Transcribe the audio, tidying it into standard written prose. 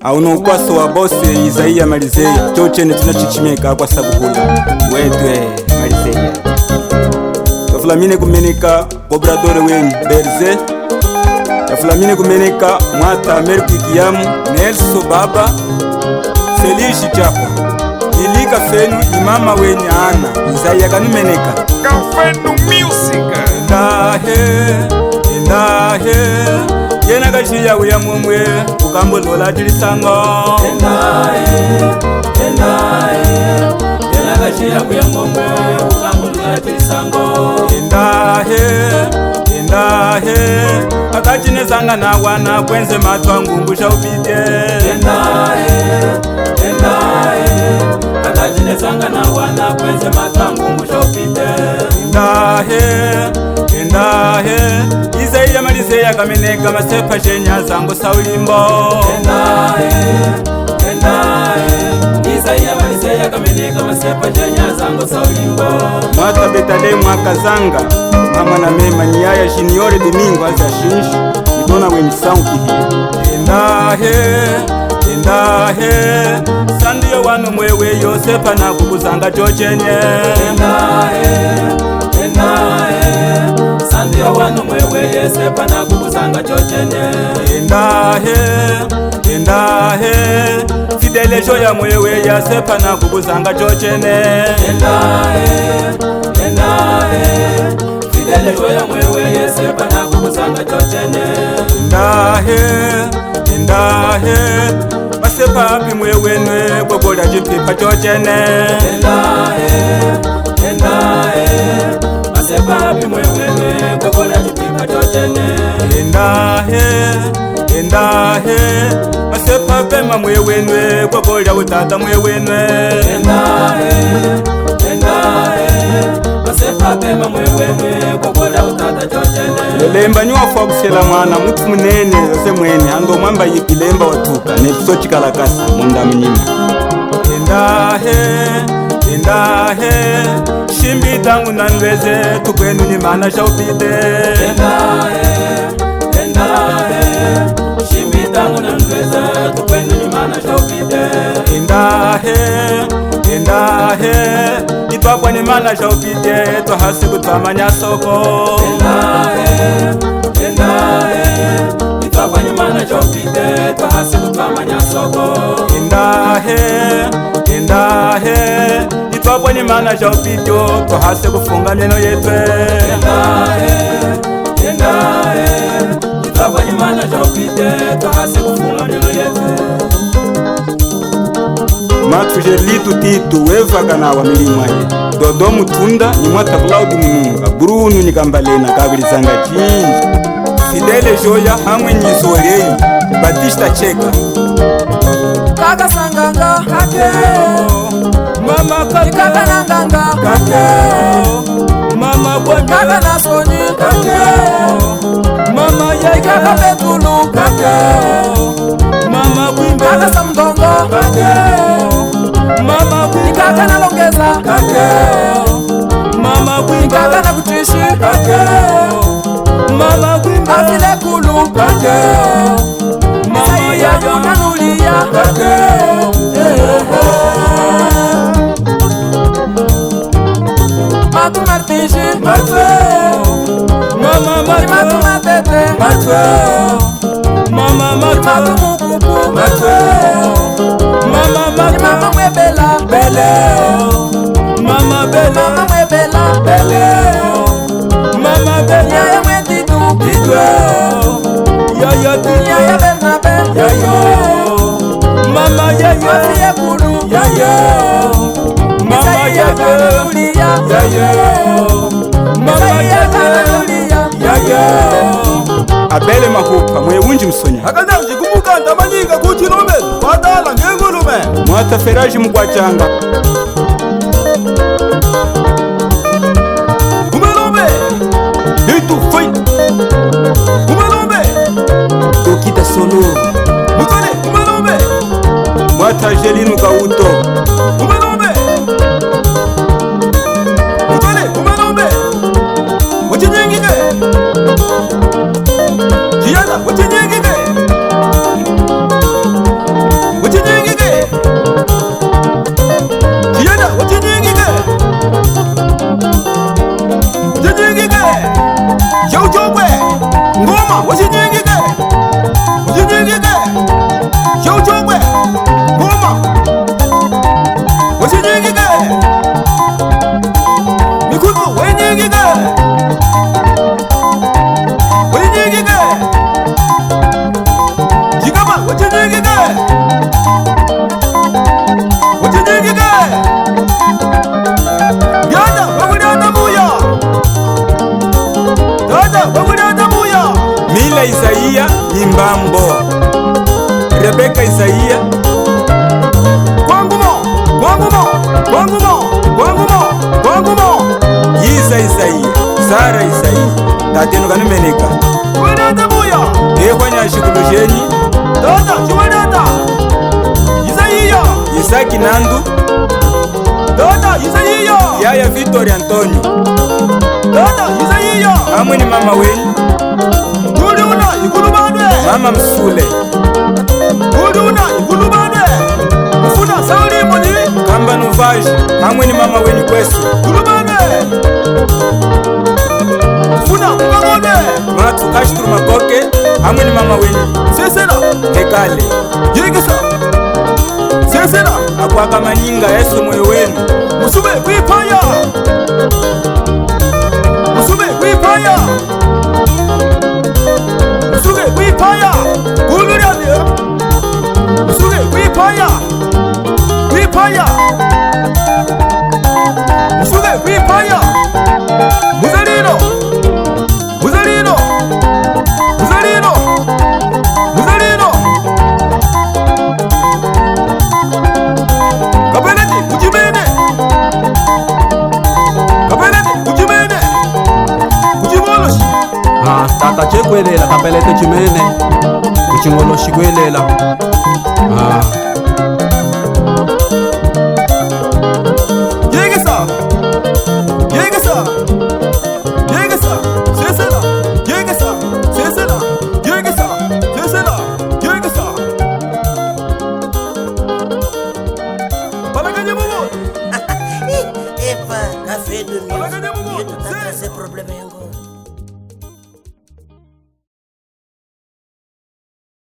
auno kwaso wa bose Izaiya Malizeya chochene tunachichimeka kwa sabuhula wetwe Malizeya yafulamine kumeneka kobradore wenyu Berze yafulamine kumeneka mwata Merkikiyamu Nelso baba Felishi chapa ilika fenu imama wenye ana Izaiya kanumeneka Kafenu music Endahe Yena kashiya uya mwemwe Kukambo lola jilisango Endahe Yena kashiya uya mwemwe Kukambo lola jilisango Endahe Akachinezanga na wana kwenze matwa ngumbusha upite Endahe Akachinezanga na wana kwenze matwa ngumbusha upite Endahe Izaiya Malizeya kameneka masepa jenya zango saulimbo Endahe Izaiya Malizeya kameneka masepa jenya zango saulimbo mwata betade mwaka zanga mama na mema nyaya jiniore domingo azashinshi nidona wenye sauki hii Endahe sandiyo wano mwewe Yosepa na kukuzanga jochenye Endahe sandiyo wano mwewe Yosepa na kukuzanga jochenye Endahe fidele joya mwewe Yosepa na kukuzanga jochenye Endahe fidele joya mwewe Yosepa na kukuzanga jochenye Endahe masepa api mwewenwe Kokola jipipa jochenye Endahe masepa api mwewenwe Kokola jipipa jochenye Endahe masepa pema mwewenwe Kokola utata mwewenwe Endahe masepa pema mwewenwe Kokola utata jochenye Lemba nywa fobusela mwana mutu munene zose mwene ando mwamba yikilemba watuka nefiso chikalakasa munda mnyima Endahe shimbi tangu nanweze tukwenu ni mana shaupite Endahe shimbi tangu nanweze tukwenu ni mana shaupite Endahe itwakwa ni mana shaupite twahasi kutwamanya soko Endahe itwakwa ni mana shaupite twahasi kutwamanya soko Endahe itwakwa ni mana shaupityo twahasi kufunga neno yetwe Endahe itwakwa ni mana shaupite twahasi kufunga neno yetwe matuje litu titu wevaga na wa milimwaye dodo mutunda ni mwata Claudi Mununga Brunu ni kambalena kabilizanga chinji Fidele Joya hamwe nyizoleyi Batista Cheka Kaka sanganga Kakeo Mama Kaka nanganga Kakeo Mama Bwanya Kaka nasoni Kakeo Mama Yai Kaka betulu Kakeo Mama Bwimba Kaka samdongo Kakeo Mama Bwimba Kaka nalongeza Kakeo Mama Bwimba Kaka nakuchishi Kakeo Mama Bwimba Afile kulu Kakeo Mama Yayo nanulia Kakeo Matu martishi Mateo Mama Matu matete Mateo Mama Matu mukuku Mateo Mama Mama mwebela Beleo Mama Beleo Mama mwebela Beleo Mama Beleo Yaya mwetitu Idweo Yaya Titu Yaya Bernabe Yayo Mama Yayo Afiye kulu Yayo Mama Yayo nanulia Yayo Mama nanulia Yayo Abele mahupa mwewunji msonya Akazanji kumukanda maninga kuchilomelo Watala ngengulume mwata feraji mkwachanga Kumelombe Litu fai Kumelombe Tokita solo Mukane kumelombe mwata jelinu kauto Kumelombe Mukane kumelombe Wachinyengike Jiana wachinyengike Uchinyingike Yada wakuliana muya Yada wakuliana muya Mila Isaia Nimbambo, Rebeka Isaia Kwangumo Yisa Isaia Sara Isaia Tatenu kanumeneka Wakuliana muya Ekwanya shikulu jenyi Dada chiwaleta Isaia Isaki Nandu Dada Isaia Yaya Victoria Antonio Dada Isaia Hamwe ni mama wenyu Kuliuna ikulubanwe Mama Msule Kuliuna ikulubanwe Mfuna sauli moni Kamba Nuvaji Hamwe ni mama wenyu kwesu Kulubanwe Mfuna kubangone Matu Kashturu Makoke Hamwe ni mama wenyu Sesera Hekale Yigisa Sesera Akwaka Manyinga Yesu moyo wenu Musube kwipaya Musube kwipaya Musuge kwipaya Kuluriane Musuge kwipaya Kwipaya Musuge kwipaya Muzalino Muzalino Muzalino Muzalino Kapeleti kujimene Kapeleti kujimene Kujimoloshi tata chekwelela kapelete chimene kuchingoloshi kwelela